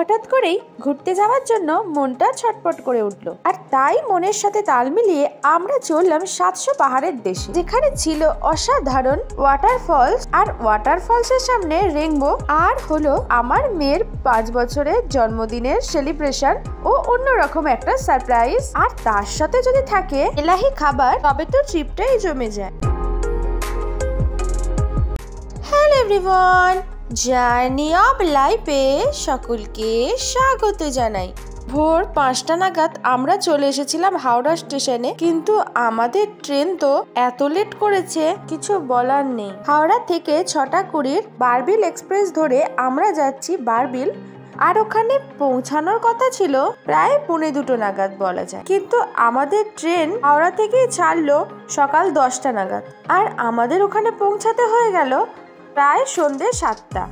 হঠাৎ করেই ঘুরতে যাওয়ার জন্য মনটা ছটপট করে উঠলো। আর তাই মনের সাথে তাল মিলিয়ে আমরা চললাম 700 পাহাড়ের দেশে, যেখানে ছিল অসাধারণ ওয়াটারফলস। আর ওয়াটারফলসের সামনে রেইনবো, আর হলো আমার মেয়ের 5 বছরের জন্মদিনের সেলিব্রেশন ও অন্যরকম একটা সারপ্রাইজ। আর তার সাথে যদি থাকে এলাহি খাবার, তবে তো ট্রিপটাই জমে যায়। হ্যালো এভরিওয়ান, জার্নি অফ লাইফে সকলকে স্বাগত জানাই। ভোর 5টা নাগাদ আমরা চলে এসেছিলাম হাওড়া স্টেশনে, কিন্তু আমাদের ট্রেন তো এত লেট করেছে কিছু বলার নেই। হাওড়া থেকে 6টা 20 বারবিল এক্সপ্রেস ধরে আমরা যাচ্ছি বারবিল। আর ওখানে পৌঁছানোর কথা ছিল প্রায় 1:45 নাগাদ বলা যায়, কিন্তু আমাদের ট্রেন হাওড়া থেকেই ছাড়লো সকাল 10টা নাগাদ। আর আমাদের ওখানে পৌঁছাতে হয়ে গেল প্রায় সন্ধ্যে 7টা।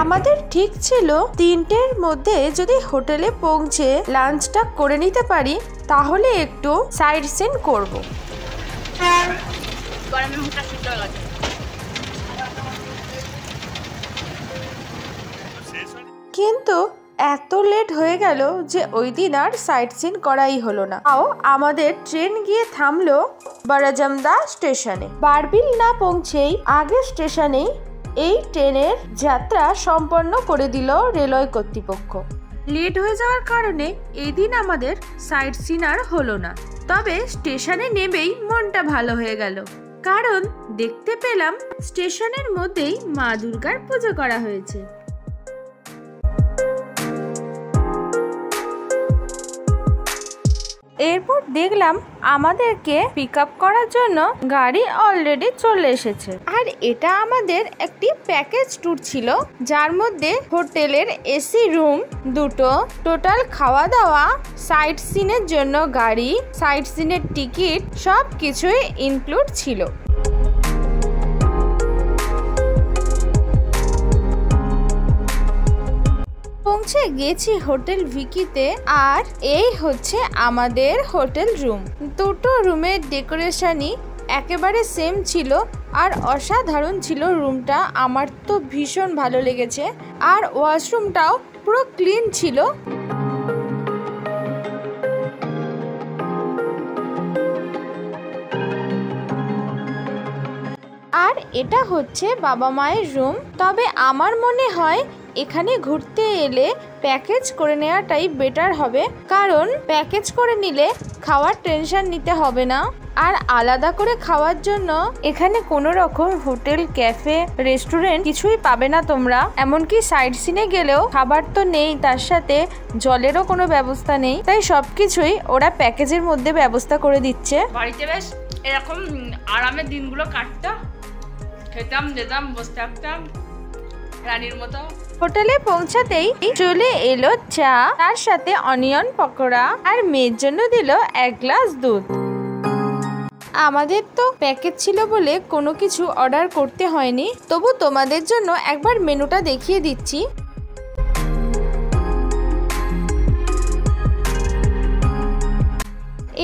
আমাদের ঠিক ছিল 3টের মধ্যে যদি হোটেলে পৌঁছে লাঞ্চটা করে নিতে পারি তাহলে একটু সাইড সিন করবো। কিন্তু এত লেট হয়ে গেল যে ওই দিন আর সাইট সিন করাই হলো না। তাও আমাদের ট্রেন গিয়ে থামলো বারাজামদা স্টেশনে। বারবিল না পৌঁছেই আগে স্টেশনেই এই ট্রেনের যাত্রা সম্পন্ন করে দিল রেলওয়ে কর্তৃপক্ষ। লেট হয়ে যাওয়ার কারণে এই দিন আমাদের সাইট সিন আর হলো না। তবে স্টেশনে নেমেই মনটা ভালো হয়ে গেল, কারণ দেখতে পেলাম স্টেশনের মধ্যেই মা দুর্গার পুজো করা হয়েছে। এরপর দেখলাম আমাদেরকে পিক আপ করার জন্য গাড়ি অলরেডি চলে এসেছে। আর এটা আমাদের একটি প্যাকেজ ট্যুর ছিল, যার মধ্যে হোটেলের এসি রুম 2টো, টোটাল খাওয়া দাওয়া, সাইট সিনের জন্য গাড়ি, সাইট সিনের টিকিট সব কিছুই ইনক্লুড ছিল। পৌঁছে গেছি হোটেল ভিকিতে। আর এই হচ্ছে আমাদের হোটেল রুম। 2টো রুমের ডেকোরেশনই একেবারে সেম ছিল আর অসাধারণ ছিল রুমটা। আমার তো ভীষণ ভালো লেগেছে। আর ওয়াশরুমটাও পুরো ক্লিন ছিল। আর এটা হচ্ছে বাবা মায়ের রুম। তবে আমার মনে হয় এখানে ঘুরতে এলে প্যাকেজ করে নেওয়াটাই বেটার হবে, কারণ প্যাকেজ করে নিলে খাওয়ার টেনশন নিতে হবে না। আর আলাদা করে খাওয়ার জন্য এখানে কোনো রকম হোটেল, ক্যাফে, রেস্টুরেন্ট কিছুই পাবে না তোমরা। এমনকি সাইড সিনে গেলেও খাবার তো নেই, তার সাথে জলেরও কোনো ব্যবস্থা নেই। তাই সবকিছুই ওরা প্যাকেজের মধ্যে ব্যবস্থা করে দিচ্ছে। বাড়িতে বেশ এরকম আরামের দিনগুলো কাটতাম, খেতাম, যেতাম, বসে থাকতাম রানীর মতো। হোটেলে পৌঁছাতেই চলে এলো চা, তার সাথে অনিয়ন পকোড়া, আর মেয়ের জন্য দিল 1 গ্লাস দুধ। আমাদের তো প্যাকেজ ছিল বলে কোনো কিছু অর্ডার করতে হয়নি, তবু তোমাদের জন্য একবার মেনুটা দেখিয়ে দিচ্ছি।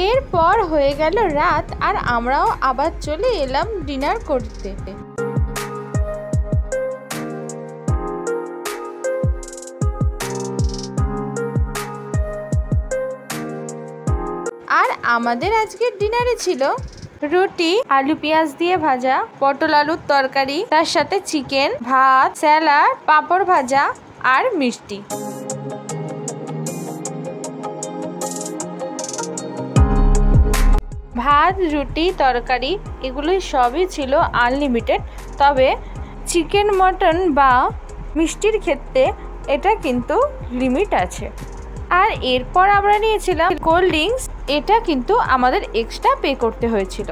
এরপর হয়ে গেল রাত, আর আমরাও আবার চলে এলাম ডিনার করতে। আর আমাদের আজকের ডিনারে ছিল রুটি, আলু পেঁয়াজ দিয়ে ভাজা, পটল আলুর তরকারি, তার সাথে চিকেন, ভাত, স্যালাড, পাঁপড় ভাজা আর মিষ্টি। ভাত, রুটি, তরকারি এগুলো সবই ছিল আনলিমিটেড। তবে চিকেন, মটন বা মিষ্টির ক্ষেত্রে এটা কিন্তু লিমিট আছে। আর এরপর আমরা নিয়েছিলাম কোল্ড ড্রিঙ্কস, এটা কিন্তু আমাদের এক্সট্রা পে করতে হয়েছিল।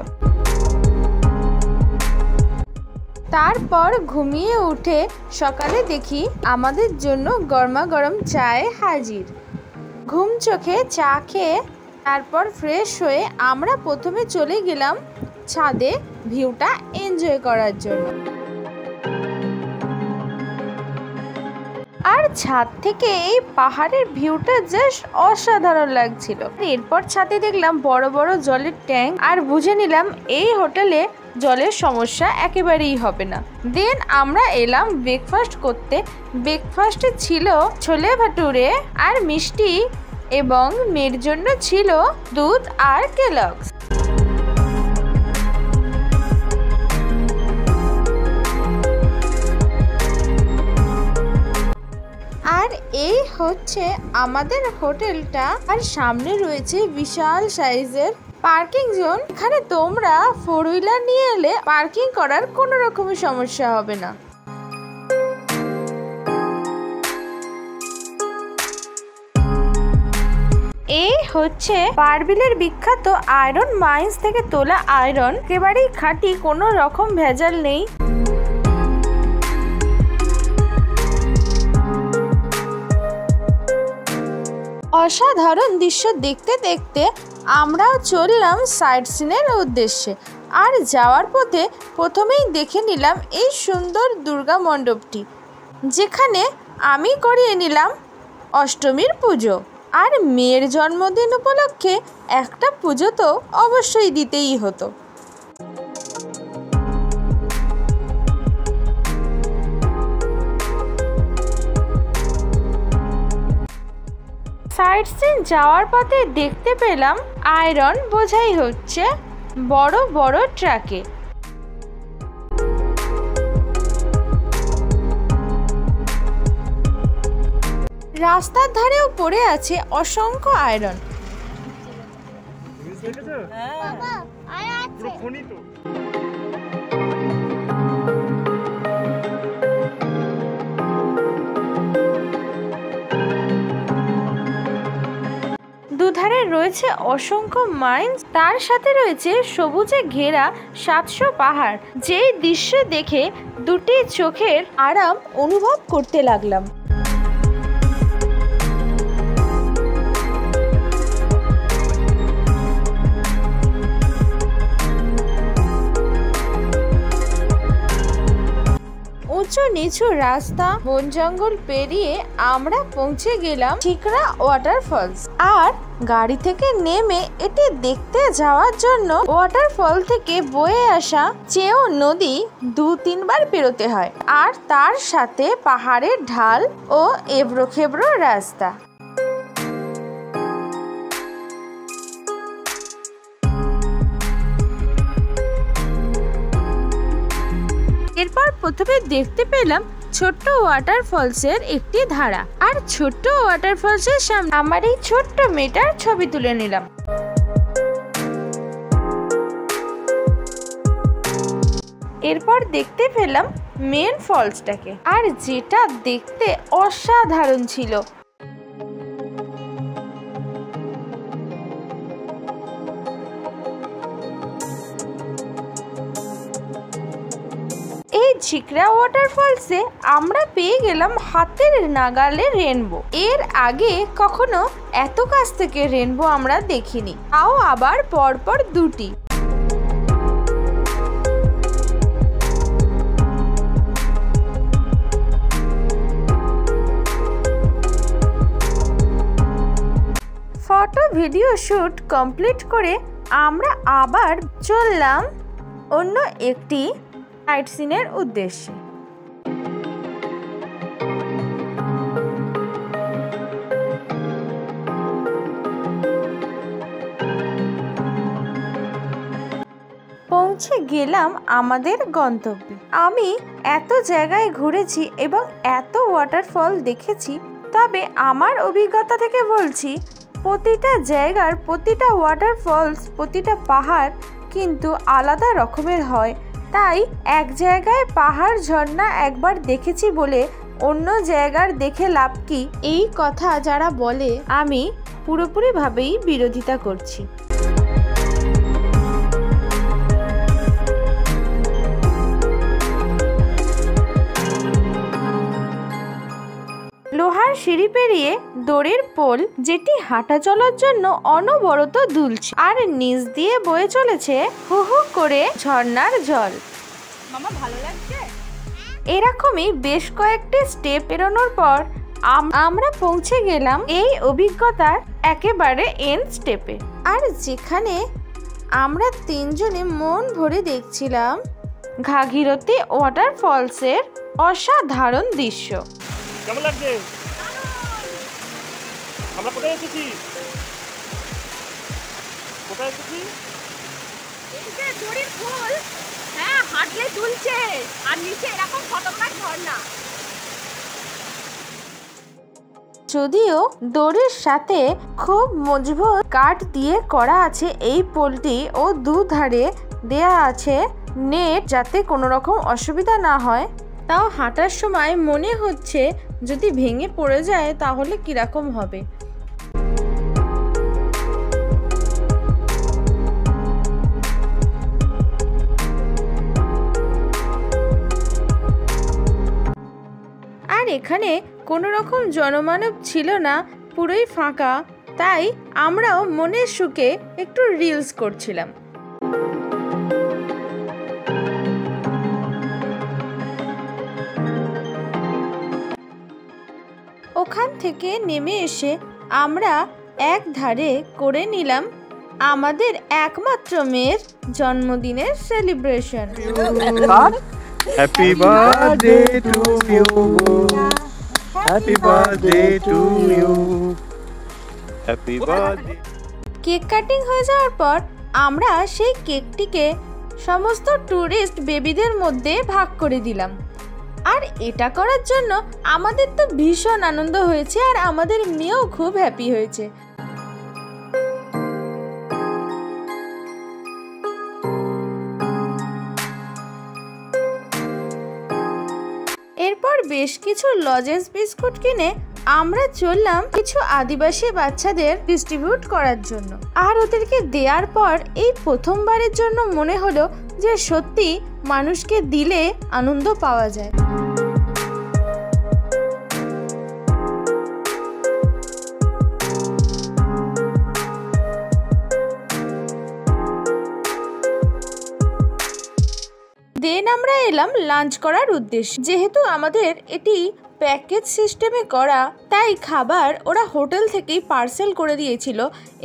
তারপর ঘুমিয়ে উঠে সকালে দেখি আমাদের জন্য গরমা গরম চায় হাজির। ঘুম চোখে চা খেয়ে তারপর ফ্রেশ হয়ে আমরা প্রথমে চলে গেলাম ছাদে ভিউটা এনজয় করার জন্য। আর ছাদ থেকে এই পাহাড়ের ভিউটা জাস্ট অসাধারণ লাগছিল। এরপর ছাদে দেখলাম বড় বড় জলের ট্যাঙ্ক আর বুঝে নিলাম এই হোটেলে জলের সমস্যা একেবারেই হবে না। দেন আমরা এলাম ব্রেকফাস্ট করতে। ব্রেকফাস্টে ছিল ছোলে ভাটুরে আর মিষ্টি এবং মেয়ের জন্য ছিল দুধ আর কেলগস। আর এই হচ্ছে আমাদের হোটেলটা। আর সামনে রয়েছে বিশাল সাইজের পার্কিং জোন। এখানে তোমরা 4 হুইলার নিয়ে এলে পার্কিং করার কোনো রকমের সমস্যা হবে না। এই হচ্ছে পারবিলের বিখ্যাত আয়রন মাইন্স থেকে তোলা আয়রন, একেবারেই খাঁটি, কোনো রকম ভেজাল নেই। অসাধারণ দৃশ্য দেখতে দেখতে আমরাও চললাম সাইট সিনের উদ্দেশ্যে। আর যাওয়ার পথে প্রথমেই দেখে নিলাম এই সুন্দর দুর্গা মণ্ডপটি, যেখানে আমি করিয়ে নিলাম অষ্টমীর পুজো। আর মেয়ের জন্মদিন উপলক্ষে একটা পুজো তো অবশ্যই দিতেই হতো। সাইট সিন যাওয়ার পথে দেখতে পেলাম আয়রন বোঝাই হচ্ছে বড় বড় ট্রাকে। রাস্তার ধারেও পড়ে আছে অসংখ্য আয়রন। দুধারে রয়েছে অসংখ্য মাইন্স, তার সাথে রয়েছে সবুজে ঘেরা 700 পাহাড়। যেই দৃশ্য দেখে দুটি চোখের আরাম অনুভব করতে লাগলাম। উঁচু নিচু রাস্তা, বন জঙ্গল পেরিয়ে আমরা পৌঁছে গেলাম ঠিকরা ওয়াটারফলস। আর গাড়ি থেকে নেমে এটি দেখতে যাওয়ার জন্য ওয়াটারফল থেকে বয়ে আসা চেও নদী 2-3 বার পেরোতে হয়। আর তার সাথে পাহাড়ের ঢাল ও এবড়ো খেবড়ো রাস্তা। এরপর প্রথমে দেখতে পেলাম ছোট্ট ওয়াটারফলসের একটি ধারা। আর ছোট্ট ওয়াটারফলসের সামনে আমার এই ছোট্ট মেয়েটার ছবি তুলে নিলাম। এরপর দেখতে পেলাম মেন ফলসটাকে, আর যেটা দেখতে অসাধারণ ছিল। এই ঝিকরা ওয়াটারফলসে আমরা পেয়ে গেলাম হাতের নাগালে রেনবো। এর আগে কখনো এত কাছ থেকে রেনবো আমরা দেখিনি, তাও আবার পরপর দুটি। ফটো ভিডিও শুট কমপ্লিট করে আমরা আবার চললাম অন্য একটি সাইট সিনের উদ্দেশ্যে। পৌঁছে গেলাম আমাদের গন্তব্যে। আমি এত জায়গায় ঘুরেছি এবং এত ওয়াটারফল দেখেছি, তবে আমার অভিজ্ঞতা থেকে বলছি প্রতিটা জায়গার প্রতিটা ওয়াটারফলস, প্রতিটা পাহাড় কিন্তু আলাদা রকমের হয়। তাই এক জায়গায় পাহাড় ঝর্ণা একবার দেখেছি বলে অন্য জায়গার দেখে লাভ কি, এই কথা যারা বলে আমি পুরোপুরিভাবেই বিরোধিতা করছি। লোহার সিঁড়ি পেরিয়ে দড়ির পোল, যেটি হাঁটা চলার জন্য অনবরত দুলছে, আর নিচ দিয়ে বয়ে চলেছে হু হু করে ঝর্ণার জল। মামা ভালো লাগছে? এরকমই বেশ কয়েকটি স্টেপ পেরোনোর পর আমরা পৌঁছে গেলাম এই অভিজ্ঞতার একেবারে এন্ড স্টেপে, আর যেখানে আমরা তিনজনে মন ভরে দেখছিলাম ঘাগীরথী ওয়াটারফলসের অসাধারণ দৃশ্য। কেমন লাগছে? আমরা কোথায় এসেছি? কোথায় এসেছি? এই যে দড়ির ফুল, হ্যাঁ হাঁটলে দুলছে, আর নিচে এরকম খতরনাক ঝর্ণা। যদিও দড়ির সাথে খুব মজবুত কাঠ দিয়ে করা আছে এই পোলটি ও দুধারে দেয়া আছে নেট যাতে কোনো রকম অসুবিধা না হয়, তাও হাঁটার সময় মনে হচ্ছে যদি ভেঙে পড়ে যায় তাহলে কিরকম হবে। আর এখানে কোনো রকম জনমানব ছিল না, পুরোই ফাঁকা, তাই আমরাও মনের সুখে একটু রিলস করছিলাম। ওখান থেকে নেমে এসে আমরা এক ধারে করে নিলাম আমাদের একমাত্র মেয়ের জন্মদিনের celebration. Happy birthday to you. Happy birthday to you. Happy birthday. Cake cutting হয়ে যাওয়ার পর আমরা সেই কেকটিকে সমস্ত ট্যুরিস্ট বেবিদের মধ্যে ভাগ করে দিলাম। আর এটা করার জন্য আমাদের তো ভীষণ আনন্দ হয়েছে, আর আমাদের মেয়েও খুব হ্যাপি হয়েছে। এরপর বেশ কিছু লজেন্স বিস্কুট কিনে আমরা চললাম কিছু আদিবাসী বাচ্চাদের ডিস্ট্রিবিউট করার জন্য। আর ওদেরকে দেওয়ার পর এই প্রথমবারের জন্য মনে হলো যে সত্যি মানুষকে দিলে আনন্দ পাওয়া যায়। দেন আমরা এলাম লাঞ্চ করার উদ্দেশ্যে। যেহেতু আমাদের এটি প্যাকেজ সিস্টেমে করা, তাই খাবার ওরা হোটেল থেকেই পার্সেল করে দিয়েছিল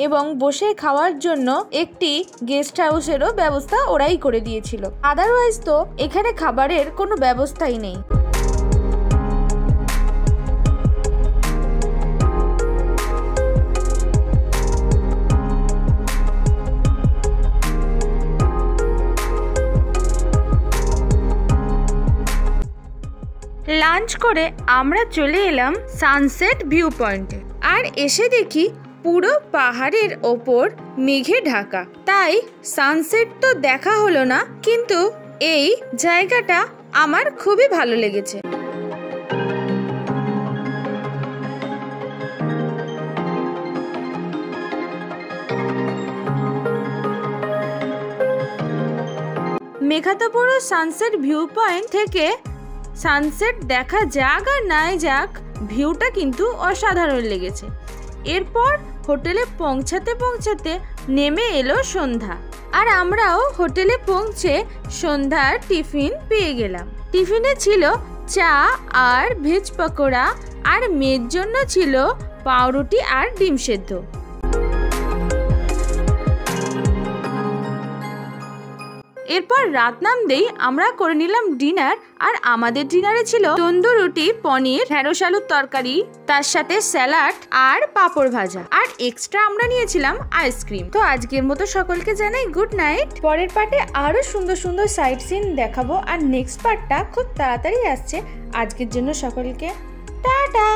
এবং বসে খাওয়ার জন্য একটি গেস্ট হাউসেরও ব্যবস্থা ওরাই করে দিয়েছিল। আদারওয়াইজ তো এখানে খাবারের কোনো ব্যবস্থাই নেই। লাঞ্চ করে আমরা চলে এলাম সানসেট ভিউ পয়েন্টে। আর এসে দেখি পুরো পাহাড়ের ওপর মেঘে ঢাকা, তাই সানসেট তো দেখা হলো না, কিন্তু এই জায়গাটা আমার খুবই ভালো লেগেছে। মেঘাতাপুর সানসেট ভিউ পয়েন্ট থেকে সানসেট দেখা যাক আর নাই যাক, ভিউটা কিন্তু অসাধারণ লেগেছে। এরপর হোটেলে পৌঁছাতে নেমে এলো সন্ধ্যা, আর আমরাও হোটেলে পৌঁছে সন্ধ্যার টিফিন পেয়ে গেলাম। টিফিনে ছিল চা আর ভেজ পকোড়া, আর মেয়ের জন্য ছিল পাউরুটি আর ডিম সেদ্ধ। এরপর রাত নামতেই আমরা করে নিলাম ডিনার, আর আমাদের ডিনারে ছিল তন্দুর রুটি, পনির, ঢেঁড়স আলুর তরকারি, তার সাথে স্যালাড আর পাঁপড় ভাজা, আর এক্সট্রা আমরা নিয়েছিলাম আইসক্রিম। তো আজকের মতো সকলকে জানাই গুড নাইট। পরের পার্টে আরো সুন্দর সুন্দর সাইট সিন দেখাবো, আর নেক্সট পার্টটা খুব তাড়াতাড়ি আসছে। আজকের জন্য সকলকে টাটা।